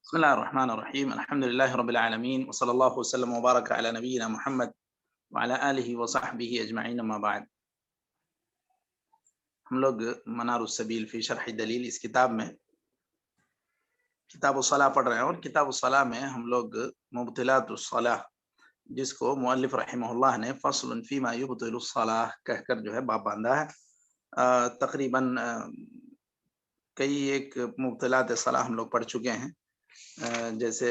بسم الله الرحمن الرحيم. الحمد لله رب العالمين، وصلى الله وسلم وبارك على نبينا محمد وعلى آله وصحبه أجمعين، اما بعد۔ ہم لوگ منار السبیل فی شرح دلیل اس کتاب میں کتاب الصلاح پڑھ رہے ہیں، اور کتاب الصلاح میں ہم لوگ مبطلات الصلاح، جس کو مؤلف رحمہ اللہ نے فصل فیما یبطل الصلاح کہہ کر جو ہے باب باندھا ہے۔ تقریباً کئی ایک مبطلات صلاح ہم لوگ پڑھ چکے ہیں، جیسے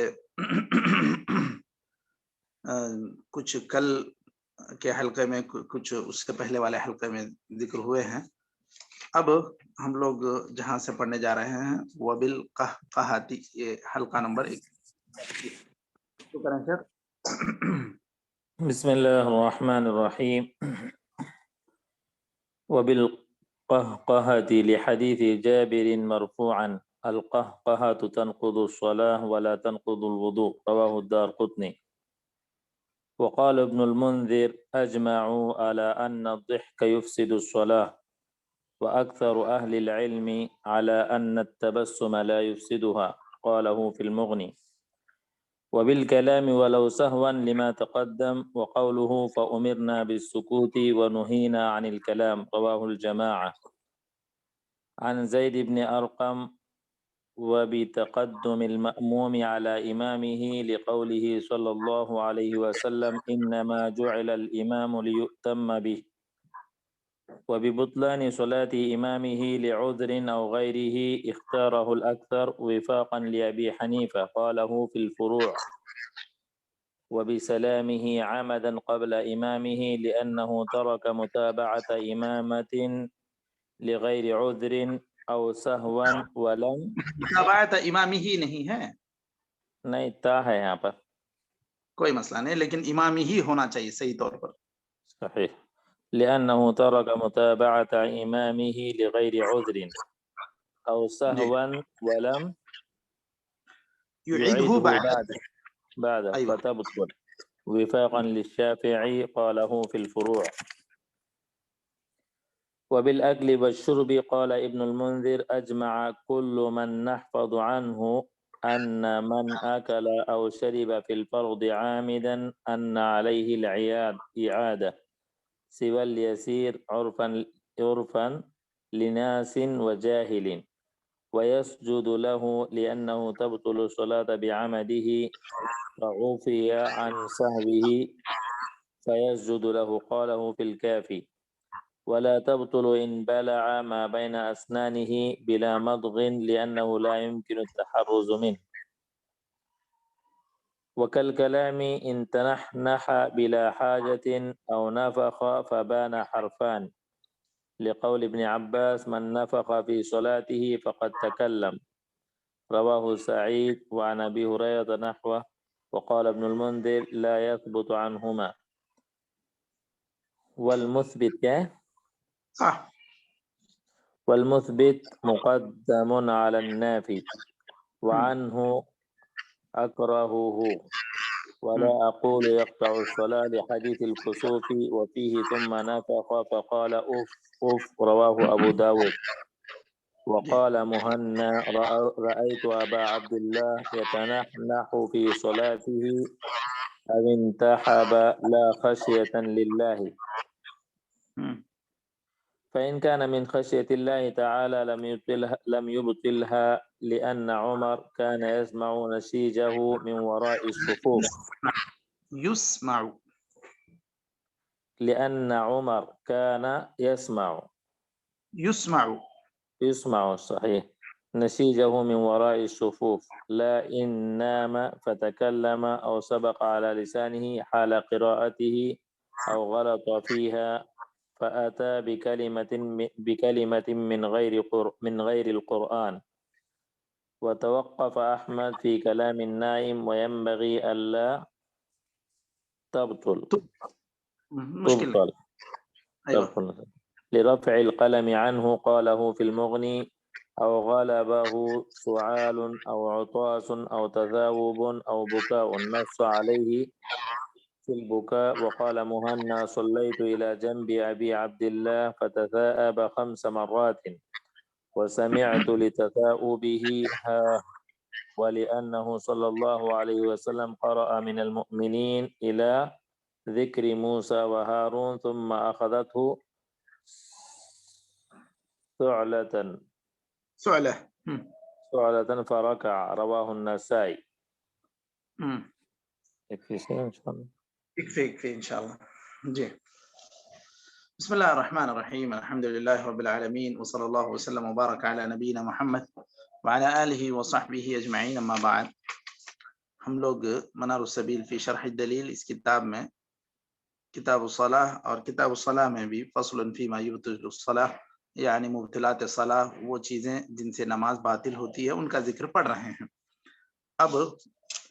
کچھ کل کے حلقے میں، کچھ اس سے پہلے والے حلقے میں ذکر ہوئے ہیں۔ اب ہم لوگ جہاں سے پڑھنے جا رہے ہیں وبالقہقہۃ، یہ حلقہ نمبر 1۔ بسم اللہ الرحمن الرحیم۔ وبالقهقهة لحديث جابر مرفوعا القهقهة تنقض الصلاة ولا تنقض الوضوء، رواه الدارقطني. وقال ابن المنذر أجمعوا على أن الضحك يفسد الصلاة، وأكثر أهل العلم على أن التبسم لا يفسدها، قاله في المغني. وبالكلام ولو سهوا لما تقدم، وقوله فأمرنا بالسكوت ونهينا عن الكلام، رواه الجماعة. عن زيد بن أرقم وبتقدم المأموم على إمامه لقوله صلى الله عليه وسلم إنما جعل الإمام ليؤتم به. وببطلان صلاة إمامه لعذر أو غيره اختاره الأكثر وفاقا لأبي حنيفة، قاله في الفروع. وبسلامه عمدا قبل إمامه لأنه ترك متابعة إمامة لغير عذر أو سهوا ولم متابعت امامی ہی نہیں ہے، نہیں تا ہے یہاں پر، کوئی مسئلہ نہیں، لیکن امامی ہی ہونا چاہیے صحیح طور پر۔ صحیح، لأنه ترك متابعة إمامه لغير عذر أو سهوا ولم يعيده يعيده بعد. بعده ايوه، فتبطل، وفاقا للشافعي، قاله في الفروع. وبالأكل والشرب قال ابن المنذر أجمع كل من نحفظ عنه أن من أكل أو شرب في الفرض عامدا أن عليه الإعادة سوى اليسير عرفا لناس وجاهل، ويسجد له لأنه تبطل الصلاة بعمده، فعفي عن سهوه فيسجد له، قاله في الكافي. ولا تبطل إن بلع ما بين أسنانه بلا مضغ لأنه لا يمكن التحرز منه. وكالكلام إن تنحنح بلا حاجة أو نفخ فبان حرفان، لقول ابن عباس من نفخ في صلاته فقد تكلم، رواه سعيد. وعن أبي هريرة نحوه. وقال ابن المنذر لا يثبت عنهما. والمثبت كه صح، والمثبت مقدم على النافي، وعنه أكرهه، ولا أقول يقطع الصلاة لحديث الكسوف وفيه ثم نفخ فقال أف أف، رواه أبو داود. وقال مهنا رأيت أبا عبد الله يتنحنح في صلاته أو انتحب لا خشية لله، فإن كان من خشية الله تعالى لم يبطلها لأن عمر كان يسمع نسيجه من وراء الصفوف، لأن عمر كان يسمع صحيح نسيجه من وراء الصفوف، لا إن نام فتكلم أو سبق على لسانه حال قراءته أو غلط فيها فأتى بكلمة من غير القرآن. وتوقف أحمد في كلام النائم وينبغي ألا تبطل لرفع القلم عنه، قاله في المغني. أو غلبه سعال أو عطاس أو تذاوب أو بكاء نص عليه في البكاء. وقال مهنا صليت إلى جنب أبي عبد الله فتثاءب 5 مرات وسمعت لتثاؤبه ها ولأنه صلى الله عليه وسلم قرأ من المؤمنين إلى ذكر موسى وهارون ثم أخذته سعلة سعلة فركع. رواه النسائي. يكفي إن شاء الله. جي. بسم الله الرحمن الرحيم. الحمد لله رب العالمين وصلى الله وسلم وبارك على نبينا محمد وعلى آله وصحبه أجمعين. أما بعد، ہم لوگ منار السبیل فی شرح الدلیل اس کتاب میں کتاب الصلاح اور کتاب الصلاح میں بھی فصل فیما یبطل الصلاح یعنی مبطلات صلاح، وہ چیزیں جن سے نماز باطل ہوتی ہے، ان کا ذکر پڑھ رہے ہیں. اب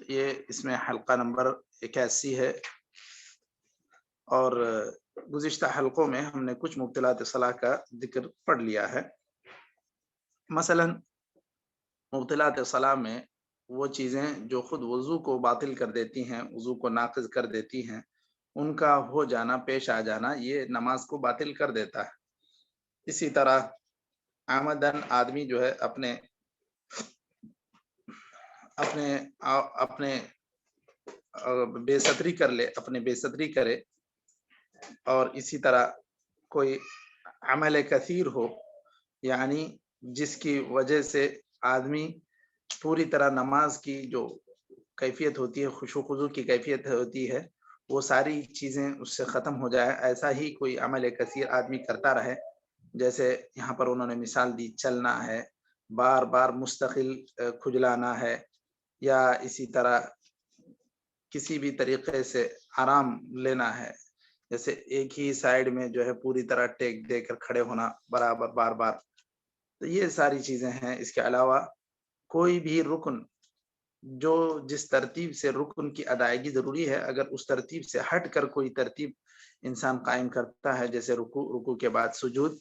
یہ اس میں حلقہ نمبر 81 ہے، اور گزشتہ حلقوں میں ہم نے کچھ مبطلات صلاح کا ذکر پڑھ لیا ہے. مثلا مبطلات صلاح میں وہ چیزیں جو خود وضو کو باطل کر دیتی ہیں، وضو کو ناقض کر دیتی ہیں، ان کا ہو جانا، پیش آ جانا، یہ نماز کو باطل کر دیتا ہے. اسی طرح عمدن آدمی جو ہے اپنے بے ستری کر لے، اپنے بے ستری کرے، اور اسی طرح کوئی عمل کثیر ہو، یعنی جس کی وجہ سے آدمی پوری طرح نماز کی جو کیفیت ہوتی ہے، خشوع و خضوع کی کیفیت ہوتی ہے، وہ ساری چیزیں اس سے ختم ہو جائے. ایسا ہی کوئی عمل کثیر آدمی کرتا رہے، جیسے یہاں پر انہوں نے مثال دی، چلنا ہے، بار بار مستقل کھجلانا ہے، یا اسی طرح کسی بھی طریقے سے آرام لینا ہے، جیسے ایک ہی سائیڈ میں جو ہے پوری طرح ٹیک دے کر کھڑے ہونا برابر بار بار. تو یہ ساری چیزیں ہیں. اس کے علاوہ کوئی بھی رکن جو جس ترتیب سے رکن کی ادائیگی ضروری ہے، اگر اس ترتیب سے ہٹ کر کوئی ترتیب انسان قائم کرتا ہے، جیسے رکوع کے بعد سجود،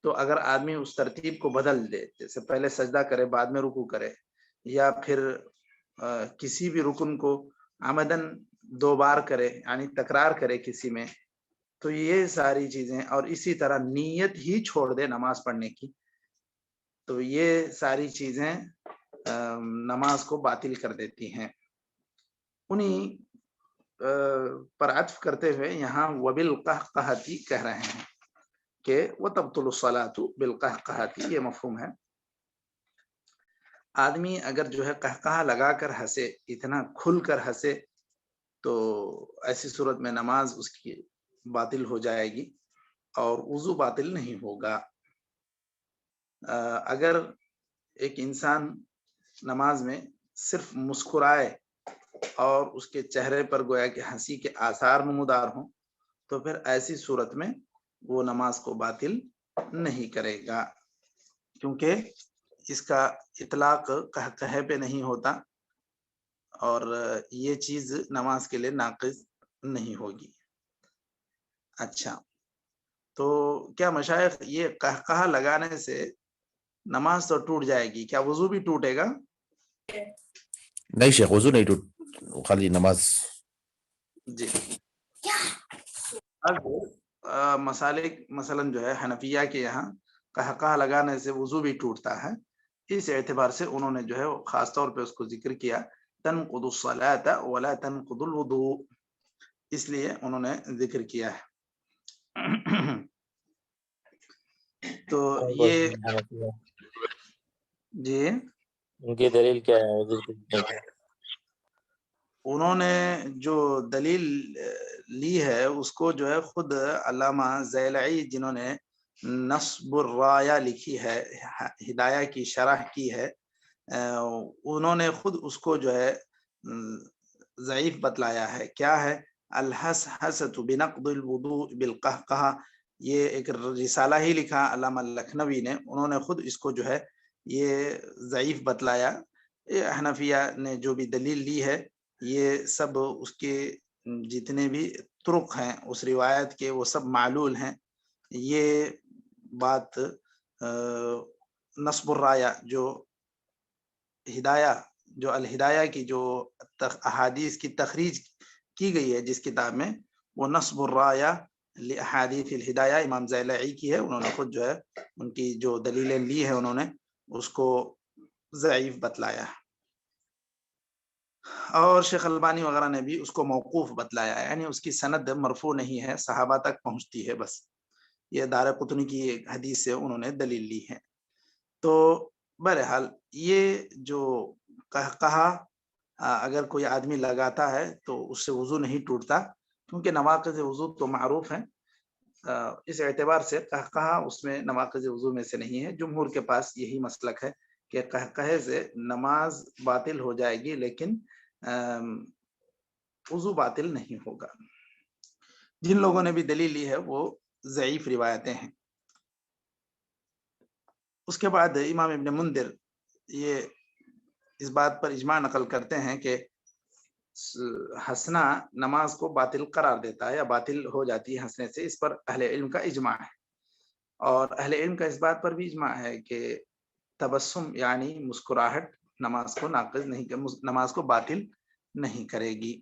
تو اگر آدمی اس ترتیب کو بدل دے، جیسے پہلے سجدہ کرے بعد میں رکوع کرے، یا پھر کسی بھی رکن کو عمدن 2 بار کرے، یعنی تکرار کرے کسی میں، تو یہ ساری چیزیں، اور اسی طرح نیت ہی چھوڑ دے نماز پڑھنے کی، تو یہ ساری چیزیں نماز کو باطل کر دیتی ہیں. انہی پر عطف کرتے ہوئے یہاں وبالقہقہۃ کہہ رہے ہیں کہ وتبطل الصلاۃ بالقہقہۃ، یہ مفہوم ہے. آدمی اگر جو ہے قہقہہ لگا کر ہنسے، اتنا کھل کر ہنسے، تو ایسی صورت میں نماز اس کی باطل ہو جائے گی اور وضو باطل نہیں ہوگا. اگر ایک انسان نماز میں صرف مسکرائے اور اس کے چہرے پر گویا کہ ہنسی کے آثار نمودار ہوں، تو پھر ایسی صورت میں وہ نماز کو باطل نہیں کرے گا، کیونکہ اس کا اطلاق قہقہے پہ نہیں ہوتا، اور یہ چیز نماز کے لیے ناقض نہیں ہوگی. اچھا، تو کیا مشائخ یہ قہقہہ لگانے سے نماز تو ٹوٹ جائے گی، کیا وضو بھی ٹوٹے گا؟ نہیں شیخ، وضو نہیں ٹوٹ، خالی نماز. جی. اب مسالک مثلا جو ہے حنفیہ کے یہاں قہقہہ لگانے سے وضو بھی ٹوٹتا ہے. اس اعتبار سے انہوں نے جو ہے خاص طور پہ اس کو ذکر کیا، تنقض الصلاۃ ولا تنقض الوضوء، اس لیے انہوں نے ذکر کیا ہے. تو یہ جی ان کی دلیل کیا ہے؟ انہوں نے جو دلیل لی ہے اس کو جو ہے خود علامہ زیلعی، جنہوں نے نصب الرایہ لکھی ہے، ہدایہ کی شرح کی ہے، انہوں نے خود اس کو جو ہے ضعیف بتلایا ہے. کیا ہے؟ الحسحسۃ بنقض الوضوء بالقہقہہ، یہ ایک رسالہ ہی لکھا علامہ لکھنوی نے، انہوں نے خود اس کو جو ہے یہ ضعیف بتلایا. حنفیہ نے جو بھی دلیل لی ہے، یہ سب اس کے جتنے بھی طرق ہیں اس روایت کے، وہ سب معلول ہیں. یہ بات نصب الرایہ، جو ہدایہ، جو الہدایہ کی جو احادیث کی تخریج کی گئی ہے جس کتاب میں، وہ نصب الرایہ لأحادیث الہدایہ امام زیلعی کی ہے. انہوں نے خود جو ہے ان کی جو دلیلیں لی ہیں، انہوں نے اس کو ضعیف بتلایا ہے، اور شیخ البانی وغیرہ نے بھی اس کو موقوف بتلایا ہے، یعنی اس کی سند مرفوع نہیں ہے، صحابہ تک پہنچتی ہے بس۔ یہ دارقطنی کی ایک حدیث سے انہوں نے دلیل لی ہے۔ تو بہرحال یہ جو کہا اگر کوئی آدمی لگاتا ہے تو اس سے وضو نہیں ٹوٹتا، کیونکہ نواقض وضو تو معروف ہیں، اس اعتبار سے کہا اس میں نواقض وضو میں سے نہیں ہے۔ جمہور کے پاس یہی مسلک ہے کہ کہے سے نماز باطل ہو جائے گی لیکن وضو باطل نہیں ہوگا۔ جن لوگوں نے بھی دلیل لی ہے وہ ضعیف روایتیں ہیں۔ اس کے بعد امام ابن منذر یہ اس بات پر اجماع نقل کرتے ہیں کہ ہنسنا نماز کو باطل قرار دیتا ہے یا باطل ہو جاتی ہے ہنسنے سے، اس پر اہل علم کا اجماع ہے، اور اہل علم کا اس بات پر بھی اجماع ہے کہ تبسم یعنی مسکراہٹ نماز کو ناقض نہیں، نماز کو باطل نہیں کرے گی۔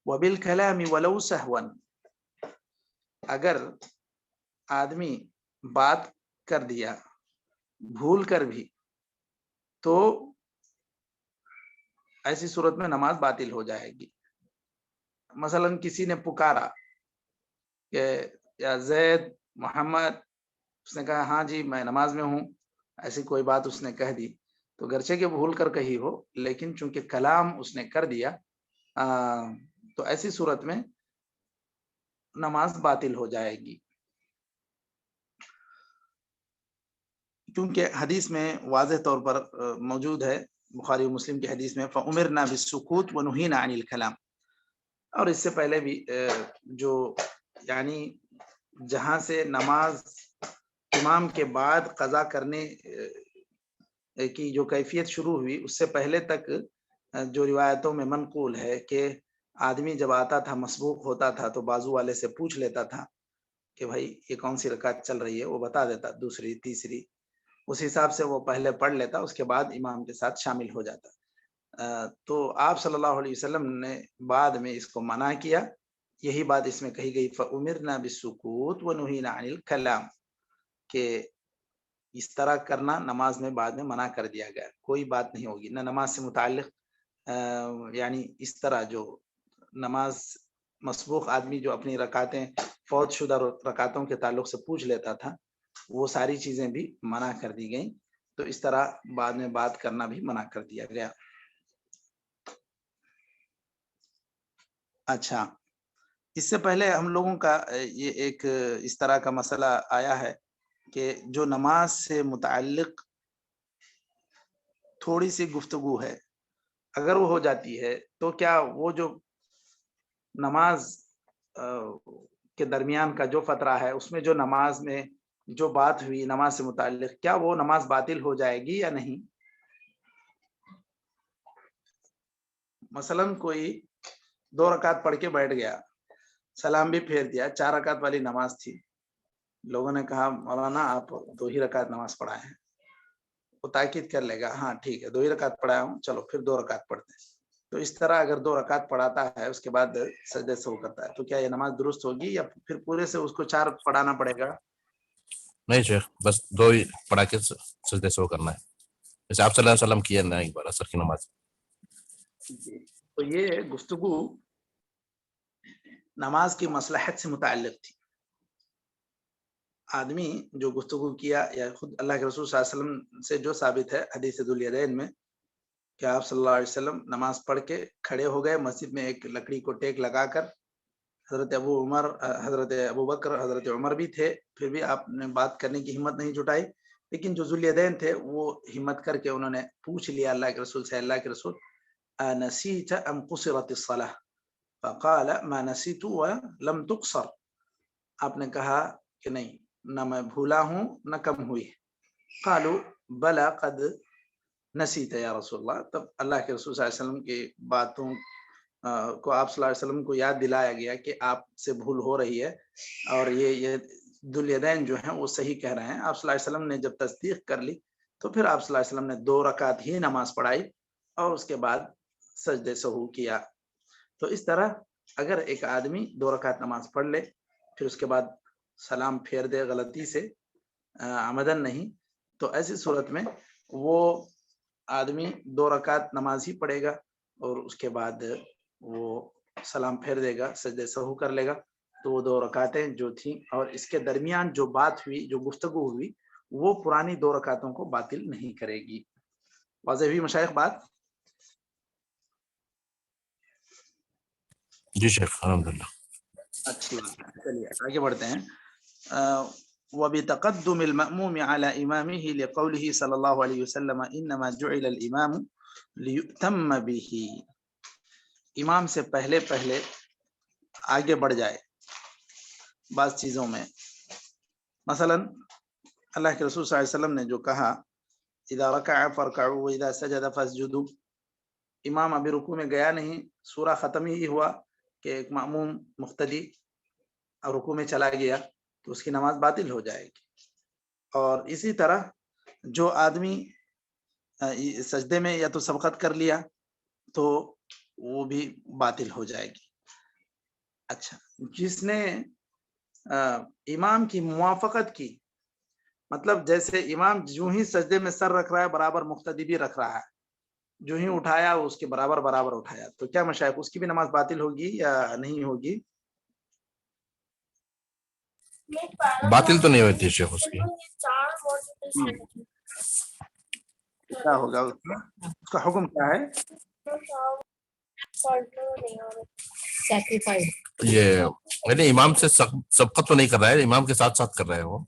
وبالکلام ولو سہوا، اگر آدمی بات کر دیا بھول کر بھی تو ایسی صورت میں نماز باطل ہو جائے گی۔ مثلا کسی نے پکارا کہ یا زید محمد، اس نے کہا ہاں جی میں نماز میں ہوں، ایسی کوئی بات اس نے کہہ دی تو گرچہ کہ بھول کر کہی ہو لیکن چونکہ کلام اس نے کر دیا تو ایسی صورت میں نماز باطل ہو جائے گی، کیونکہ حدیث میں واضح طور پر موجود ہے، بخاری و مسلم کی حدیث میں فَأُمِرْنَا بِالسُّكُوتِ وَنُهِينَا عَنِ الْكَلَامِ، اور اس سے پہلے بھی جو یعنی جہاں سے نماز امام کے بعد قضا کرنے کی جو کیفیت شروع ہوئی اس سے پہلے تک جو روایتوں میں منقول ہے کہ آدمی جب آتا تھا مسبوق ہوتا تھا تو بازو والے سے پوچھ لیتا تھا کہ بھائی یہ کون سی رکعت چل رہی ہے، وہ بتا دیتا، دوسری تیسری، اس حساب سے وہ پہلے پڑھ لیتا، اس کے بعد امام کے ساتھ شامل ہو جاتا۔ تو آپ صلی اللہ علیہ وسلم نے بعد میں اس کو منع کیا، یہی بات اس میں کہی گئی فَأُمِرْنَا بِالسُّكُوتِ وَنُهِينَا عَنِ الْكَلَامِ، کہ اس طرح کرنا نماز میں بعد میں منع کر دیا گیا، کوئی بات نہیں ہوگی، نہ نماز سے متعلق یعنی اس طرح جو نماز مسبوق آدمی جو اپنی رکعتیں فوت شدہ رکعتوں کے تعلق سے پوچھ لیتا تھا وہ ساری چیزیں بھی منع کر دی گئیں، تو اس طرح بعد میں بات کرنا بھی منع کر دیا گیا۔ اچھا، اس سے پہلے ہم لوگوں کا یہ ایک اس طرح کا مسئلہ آیا ہے کہ جو نماز سے متعلق تھوڑی سی گفتگو ہے اگر وہ ہو جاتی ہے تو کیا وہ جو نماز کے درمیان کا جو فترہ ہے اس میں جو نماز میں جو بات ہوئی نماز سے متعلق، کیا وہ نماز باطل ہو جائے گی یا نہیں؟ مثلا کوئی 2 رکعت پڑھ کے بیٹھ گیا، سلام بھی پھیر دیا، 4 رکعت والی نماز تھی، لوگوں نے کہا مولانا آپ 2 ہی رکعت نماز پڑھائے ہیں، وہ تاکید کر لے گا ہاں ٹھیک ہے 2 ہی رکعت پڑھایا ہوں، چلو پھر 2 رکعت پڑھتے ہیں۔ تو اس طرح اگر 2 رکعت پڑھاتا ہے اس کے بعد سجدے سہو کرتا ہے تو کیا یہ نماز درست ہوگی یا پھر پورے سے اس کو 4 پڑھانا پڑے گا؟ نہیں شیخ، بس 2 ہی پڑھا کے سجدے سو کرنا ہے، جیسے آپ صلی اللہ علیہ وسلم کیے نا ایک بار عصر کی نماز۔ تو یہ گفتگو نماز کی مصلحت سے متعلق تھی، آدمی جو گفتگو کیا یا خود اللہ کے رسول صلی اللہ علیہ وسلم سے جو ثابت ہے حدیث ذوالیدین میں کہ آپ صلی اللہ علیہ وسلم نماز پڑھ کے کھڑے ہو گئے مسجد میں، ایک لکڑی کو ٹیک لگا کر، حضرت ابو بکر حضرت عمر بھی تھے، پھر بھی آپ نے بات کرنے کی ہمت نہیں جٹائی، لیکن جو ذوالیدین تھے وہ ہمت کر کے انہوں نے پوچھ لیا اللہ کے رسول سے، اللہ کے رسول انسیت ام قصرت الصلاۃ؟ فقال ما نسیت ولم تقصر، آپ نے کہا کہ نہیں نہ میں بھولا ہوں نہ کم ہوئی۔ قالوا بلا قد نسیت یا رسول اللہ، تب اللہ کے رسول صلی اللہ علیہ وسلم کی باتوں کو آپ صلی اللہ علیہ وسلم کو یاد دلایا گیا کہ آپ سے بھول ہو رہی ہے اور یہ ذوالیدین جو ہیں وہ صحیح کہہ رہے ہیں۔ آپ صلی اللہ علیہ وسلم نے جب تصدیق کر لی تو پھر آپ صلی اللہ علیہ وسلم نے 2 رکعت ہی نماز پڑھائی اور اس کے بعد سجدے سہو کیا۔ تو اس طرح اگر ایک آدمی 2 رکعت نماز پڑھ لے پھر اس کے بعد سلام پھیر دے غلطی سے عمدن نہیں، تو ایسی صورت میں وہ آدمی 2 رکعت نماز ہی پڑھے گا اور اس کے بعد وہ سلام پھیر دے گا، سجدہ سہو کر لے گا، تو وہ 2 رکعتیں جو تھیں اور اس کے درمیان جو بات ہوئی، جو گفتگو ہوئی، وہ پرانی 2 رکعتوں کو باطل نہیں کرے گی۔ واضح ہوئی مشائخ بات؟ جی شیخ الحمدللہ۔ اچھی بات ہے، چلیے آگے بڑھتے ہیں۔ وبتقدم المأموم على إمامه لقوله صلى الله عليه وسلم إنما جعل الإمام ليؤتم به، امام سے پہلے آگے بڑھ جائے بعض چیزوں میں۔ مثلا اللہ کے رسول صلی اللہ علیہ وسلم نے جو کہا اذا رکع فرکعوا واذا سجد فاسجدوا، امام ابھی رکوع میں گیا نہیں، سورہ ختم ہی ہوا کہ ایک مأموم مقتدی رکوع میں چلا گیا تو اس کی نماز باطل ہو جائے گی۔ اور اسی طرح جو آدمی سجدے میں یا تو سبقت کر لیا تو وہ بھی باطل ہو جائے گی۔ اچھا، جس نے امام کی موافقت کی، مطلب جیسے امام جو ہی سجدے میں سر رکھ رہا ہے برابر مقتدی بھی رکھ رہا ہے، جو ہی اٹھایا اس کے برابر اٹھایا، تو کیا مشائخ اس کی بھی نماز باطل ہوگی یا نہیں ہوگی؟ باطل تو نہیں ہوتی شیخ اس کی۔ کیا ہوگا اس کا حکم کیا ہے؟ یہ یعنی امام سے سبقت تو نہیں کر رہا ہے، امام کے ساتھ کر رہا ہے وہ۔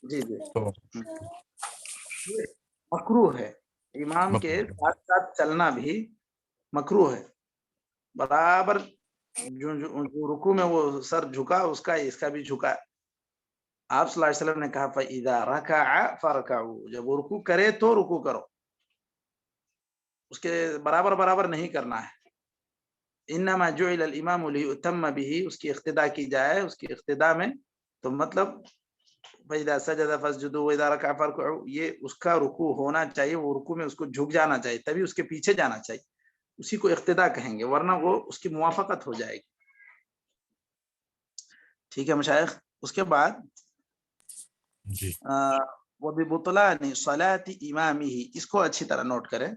جی تو مکروہ ہے، امام کے ساتھ چلنا بھی مکروہ ہے۔ برابر جو رکوع میں وہ سر جھکا اس کا بھی جھکا۔ آپ صلی اللہ علیہ وسلم نے کہا فَإِذَا رَكَعَ فَارْكَعُوا، جب وہ رکوع کرے تو رکوع کرو، اس کے برابر نہیں کرنا ہے۔ انما جعل الامام ليؤتم به، اس کی اقتداء کی جائے، اس کی اقتداء میں تو مطلب فَإِذَا سَجَدَ فَاسْجُدُوا وَإِذَا رَكَعَ فَارْكَعُوا، یہ اس کا رکوع ہونا چاہیے، وہ رکوع میں اس کو جھک جانا چاہیے، تبھی اس کے پیچھے جانا چاہیے، اسی کو اقتداء کہیں گے، ورنہ وہ اس کی موافقت ہو جائے گی۔ ٹھیک ہے مشائخ؟ اس کے بعد جی وَبِبُطْلَانِ صَلَاةِ إِمَامِهِ، اس کو اچھی طرح نوٹ کریں۔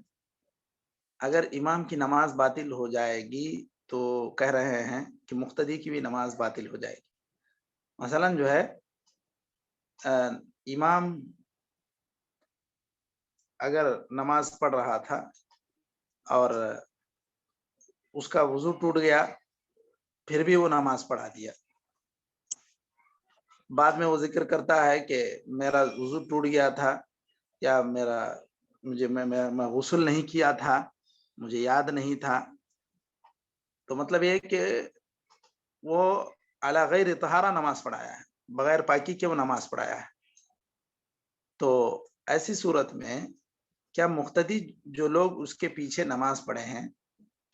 اگر امام کی نماز باطل ہو جائے گی تو کہہ رہے ہیں کہ مقتدی کی بھی نماز باطل ہو جائے گی۔ مثلا جو ہے امام اگر نماز پڑھ رہا تھا اور اس کا وضو ٹوٹ گیا، پھر بھی وہ نماز پڑھا دیا، بعد میں وہ ذکر کرتا ہے کہ میرا وضو ٹوٹ گیا تھا یا میں غسل نہیں کیا تھا، مجھے یاد نہیں تھا، تو مطلب یہ کہ وہ علی غیر طہارہ نماز پڑھایا ہے، بغیر پاکی کے وہ نماز پڑھایا ہے۔ تو ایسی صورت میں کیا مقتدی جو لوگ اس کے پیچھے نماز پڑھے ہیں،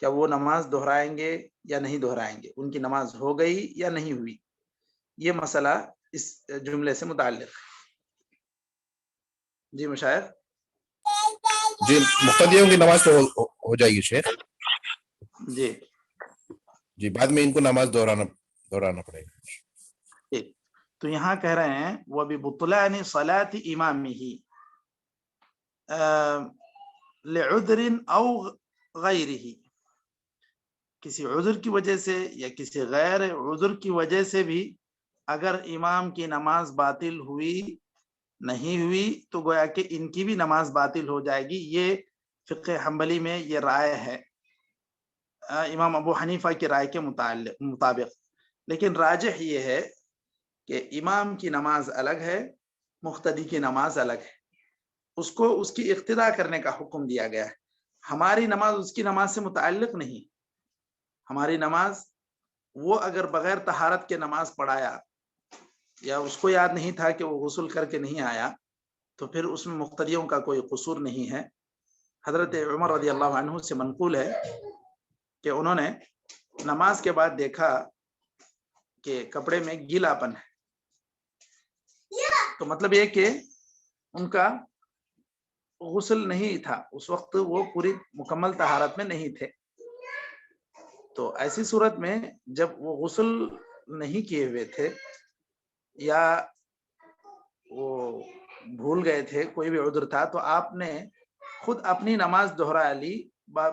کیا وہ نماز دہرائیں گے یا نہیں دہرائیں گے؟ ان کی نماز ہو گئی یا نہیں ہوئی؟ یہ مسئلہ اس جملے سے متعلق۔ جی مشائخ؟ جی مقتدیوں کی نماز تو ہو جائے گی شیخ جی جی، بعد میں ان کو نماز دہرانا پڑے گا۔ تو یہاں کہہ رہے ہیں وَبِبُطْلَانِ صَلَاةِ إِمَامِهِ لِعُذْرٍ أَوْ غَيْرِهِ، کسی عذر کی وجہ سے یا کسی غیر عذر کی وجہ سے بھی اگر امام کی نماز باطل ہوئی نہیں ہوئی تو گویا کہ ان کی بھی نماز باطل ہو جائے گی۔ یہ فقہ حنبلی میں یہ رائے ہے، امام ابو حنیفہ کی رائے کے مطابق۔ لیکن راجح یہ ہے کہ امام کی نماز الگ ہے، مقتدی کی نماز الگ ہے، اس کو اس کی اقتداء کرنے کا حکم دیا گیا ہے۔ ہماری نماز اس کی نماز سے متعلق نہیں، ہماری نماز وہ اگر بغیر طہارت کے نماز پڑھایا یا اس کو یاد نہیں تھا کہ وہ غسل کر کے نہیں آیا تو پھر اس میں مقتدیوں کا کوئی قصور نہیں ہے۔ حضرت عمر رضی اللہ عنہ سے منقول ہے کہ انہوں نے نماز کے بعد دیکھا کہ کپڑے میں گیلا پن ہے، تو مطلب یہ کہ ان کا غسل نہیں تھا، اس وقت وہ پوری مکمل طہارت میں نہیں تھے۔ تو ایسی صورت میں جب وہ غسل نہیں کیے ہوئے تھے یا وہ بھول گئے تھے، کوئی بھی عذر تھا، تو آپ نے خود اپنی نماز دہرا لی،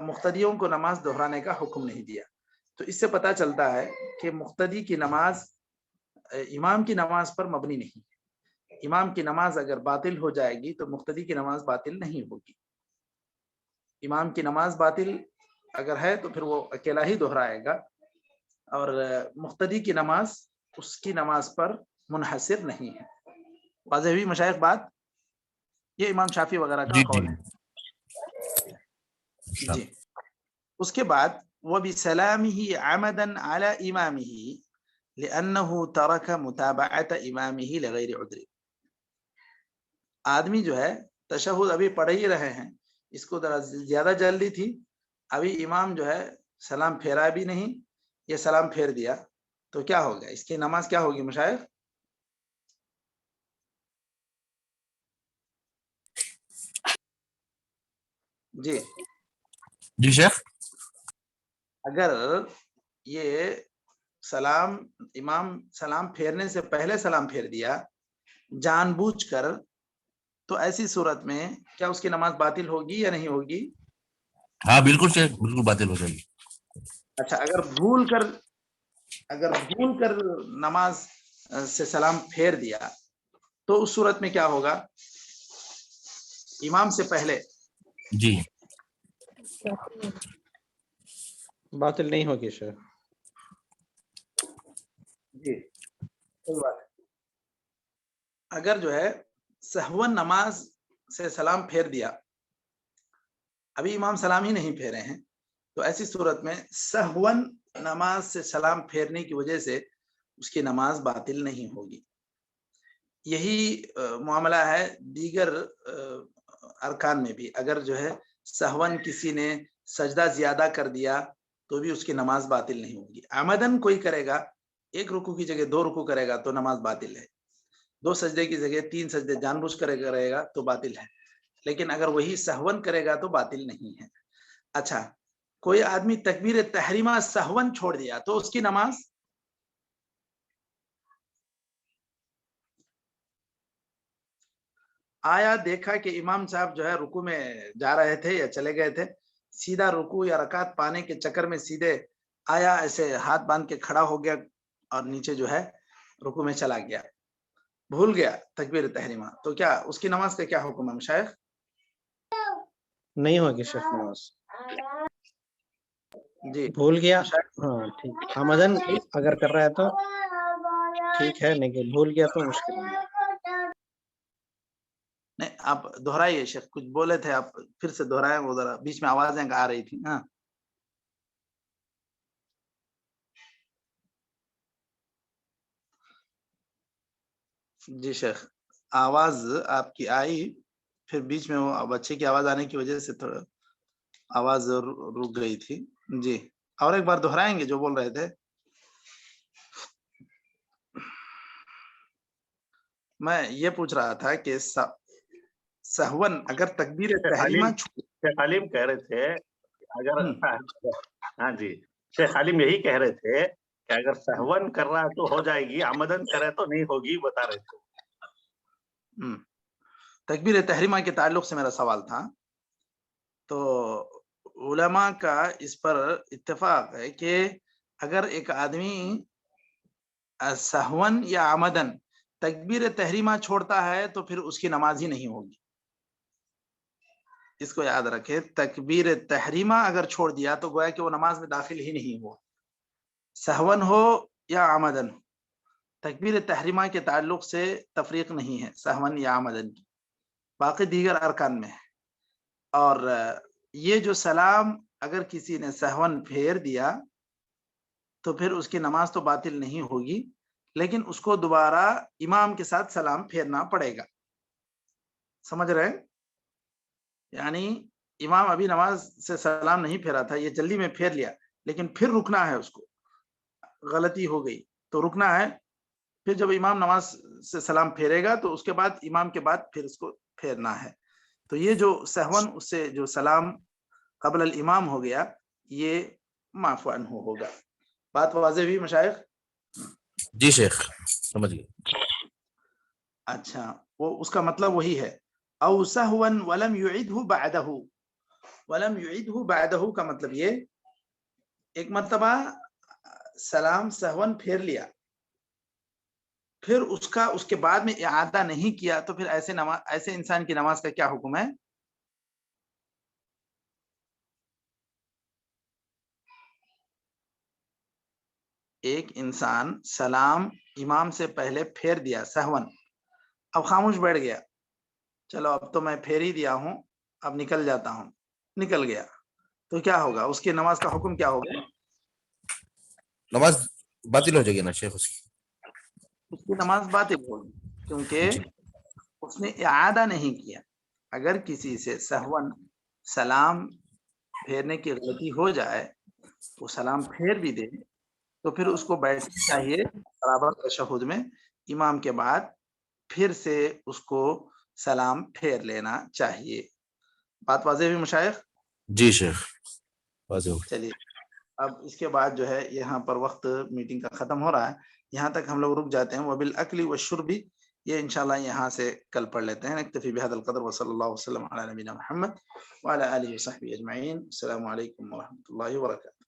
مقتدیوں کو نماز دہرانے کا حکم نہیں دیا۔ تو اس سے پتہ چلتا ہے کہ مقتدی کی نماز امام کی نماز پر مبنی نہیں ہے۔ امام کی نماز اگر باطل ہو جائے گی تو مقتدی کی نماز باطل نہیں ہوگی۔ امام کی نماز باطل اگر ہے تو پھر وہ اکیلا ہی دہرائے گا، اور مقتدی کی نماز اس کی نماز پر منحصر نہیں ہے۔ واضح ہوئی مشائخ بات؟ یہ امام شافعی وغیرہ کا قول ہے۔ جی، اس کے بعد وَبِسَلَامِهِ عَمَدًا عَلَى إِمَامِهِ لِأَنَّهُ تَرَكَ مُتَابَعَةَ إِمَامِهِ لِغَيْرِ عُذْرٍ۔ آدمی جو ہے تشہد ابھی پڑھ ہی رہے ہیں، اس کو ذرا زیادہ جلدی تھی، ابھی امام جو ہے سلام پھیرا بھی نہیں، یہ سلام پھیر دیا، تو کیا ہوگا؟ اس کی نماز کیا ہوگی مشائخ؟ جی جی شیخ، اگر یہ سلام امام سلام پھیرنے سے پہلے سلام پھیر دیا جان بوجھ کر، تو ایسی صورت میں کیا اس کی نماز باطل ہوگی یا نہیں ہوگی؟ ہاں بالکل شیخ، بالکل باطل ہو جائے گی۔ اچھا، اگر بھول کر نماز سے سلام پھیر دیا تو اس صورت میں کیا ہوگا؟ امام سے پہلے جی باطل نہیں ہوگی شیخ۔ جی صحیح بات ہے۔ اگر جو ہے سہون نماز سے سلام پھیر دیا، ابھی امام سلام ہی نہیں پھیرے ہیں، تو ایسی صورت میں سہون نماز سے سلام پھیرنے کی وجہ سے اس کی نماز باطل نہیں ہوگی۔ یہی معاملہ ہے دیگر ارکان میں بھی۔ اگر جو ہے سہون کسی نے سجدہ زیادہ کر دیا تو بھی اس کی نماز باطل نہیں ہوگی۔ عمدن کوئی کرے گا، ایک رکوع کی جگہ 2 رکوع کرے گا تو نماز باطل ہے، 2 سجدے کی جگہ 3 سجدے جان بوجھ کر کرے گا تو باطل ہے، لیکن اگر وہی سہون کرے گا تو باطل نہیں ہے۔ اچھا، کوئی آدمی تکبیر تحریمہ سہون چھوڑ دیا تو اس کی نماز آیا دیکھا کہ امام صاحب جو ہے رکوع میں جا رہے تھے یا چلے گئے تھے، سیدھا رکوع یا رکعت پانے کے چکر میں سیدھے آیا، ایسے ہاتھ باندھ کے کھڑا ہو گیا اور نیچے جو ہے رکوع میں چلا گیا، بھول گیا تکبیر تحریمہ، تو کیا اس کی نماز کا کیا حکم ہے مشائخ؟ نہیں ہوگی شیخ نماز۔ جی بھول گیا، مشائخ، ہاں ٹھیک، آمدن اگر کر رہا ہے تو ٹھیک ہے، لیکن بھول گیا تو مشکل ہے۔ نہیں آپ دہرائیے شیخ، کچھ بولے تھے آپ، پھر سے دہرائیں، وہ ذرا بیچ میں آوازیں آ رہی تھی۔ ہاں جی شیخ، آواز آپ کی آئی، پھر بیچ میں وہ بچے کی آواز آنے کی وجہ سے تھوڑا آواز رک گئی تھی۔ جی اور ایک بار دہرائیں گے جو بول رہے تھے؟ میں یہ پوچھ رہا تھا کہ سہون اگر تکبیر تحریمہ شیخ علیم کہہ رہے تھے اگر ہاں جی شیخ علیم یہی کہہ رہے تھے کہ اگر سہون کر رہا تو ہو جائے گی، آمدن کرے تو نہیں ہوگی، بتا رہے تھے۔ تکبیر تحریمہ کے تعلق سے میرا سوال تھا، تو علماء کا اس پر اتفاق ہے کہ اگر ایک آدمی سہون یا آمدن تکبیر تحریمہ چھوڑتا ہے تو پھر اس کی نماز ہی نہیں ہوگی۔ اس کو یاد رکھے، تکبیر تحریمہ اگر چھوڑ دیا تو گویا کہ وہ نماز میں داخل ہی نہیں ہوا، سہون ہو یا آمدن ہو۔ تکبیر تحریمہ کے تعلق سے تفریق نہیں ہے سہون یا آمدن کی، باقی دیگر ارکان میں ہے۔ اور یہ جو سلام اگر کسی نے سہون پھیر دیا تو پھر اس کی نماز تو باطل نہیں ہوگی، لیکن اس کو دوبارہ امام کے ساتھ سلام پھیرنا پڑے گا۔ سمجھ رہے ہیں؟ یعنی امام ابھی نماز سے سلام نہیں پھیرا تھا، یہ جلدی میں پھیر لیا، لیکن پھر رکنا ہے، اس کو غلطی ہو گئی تو رکنا ہے، پھر جب امام نماز سے سلام پھیرے گا تو اس کے بعد امام کے بعد پھر اس کو پھیرنا ہے۔ تو یہ جو سہون اس سے جو سلام قبل الامام ہو گیا، یہ معفو عنہ ہوگا۔ بات واضح ہوئی مشائخ؟ جی شیخ، سمجھ گئے۔ اچھا، وہ اس کا مطلب وہی ہے۔ او سہوا ولم یعدہ بعدہ. ولم یعدہ بعدہ کا مطلب یہ ایک مرتبہ سلام سہون پھیر لیا پھر اس کے بعد میں اعادہ نہیں کیا تو پھر ایسے انسان کی نماز کا کیا حکم ہے؟ ایک انسان سلام امام سے پہلے پھیر دیا سہون، اب خاموش بیٹھ گیا، چلو اب تو میں پھیر ہی دیا ہوں اب نکل جاتا ہوں، نکل گیا، تو کیا ہوگا؟ اس کی نماز کا حکم کیا ہوگا؟ نماز باطل ہو جائے گی نا شیخ اس کی نماز باطل ہوگی کیونکہ جی. اس نے اعادہ نہیں کیا. اگر کسی سے سہون سلام پھیرنے کی غلطی ہو جائے وہ سلام پھیر بھی دے تو پھر اس کو بیٹھنا چاہیے برابر تشہد میں، امام کے بعد پھر سے اس کو سلام پھیر لینا چاہیے. بات واضح ہوئی مشائخ؟ جی شیخ واضح ہو. چلیے اب اس کے بعد جو ہے یہاں پر وقت میٹنگ کا ختم ہو رہا ہے، یہاں تک ہم لوگ رک جاتے ہیں. وبالاکل والشرب یہ انشاءاللہ یہاں سے کل پڑھ لیتے ہیں. نکتفی بہذا القدر وصلی اللہ وسلم علی نبینا محمد وعلی آلہ وصحبہ اجمعین. السلام علیکم ورحمۃ اللہ وبرکاتہ.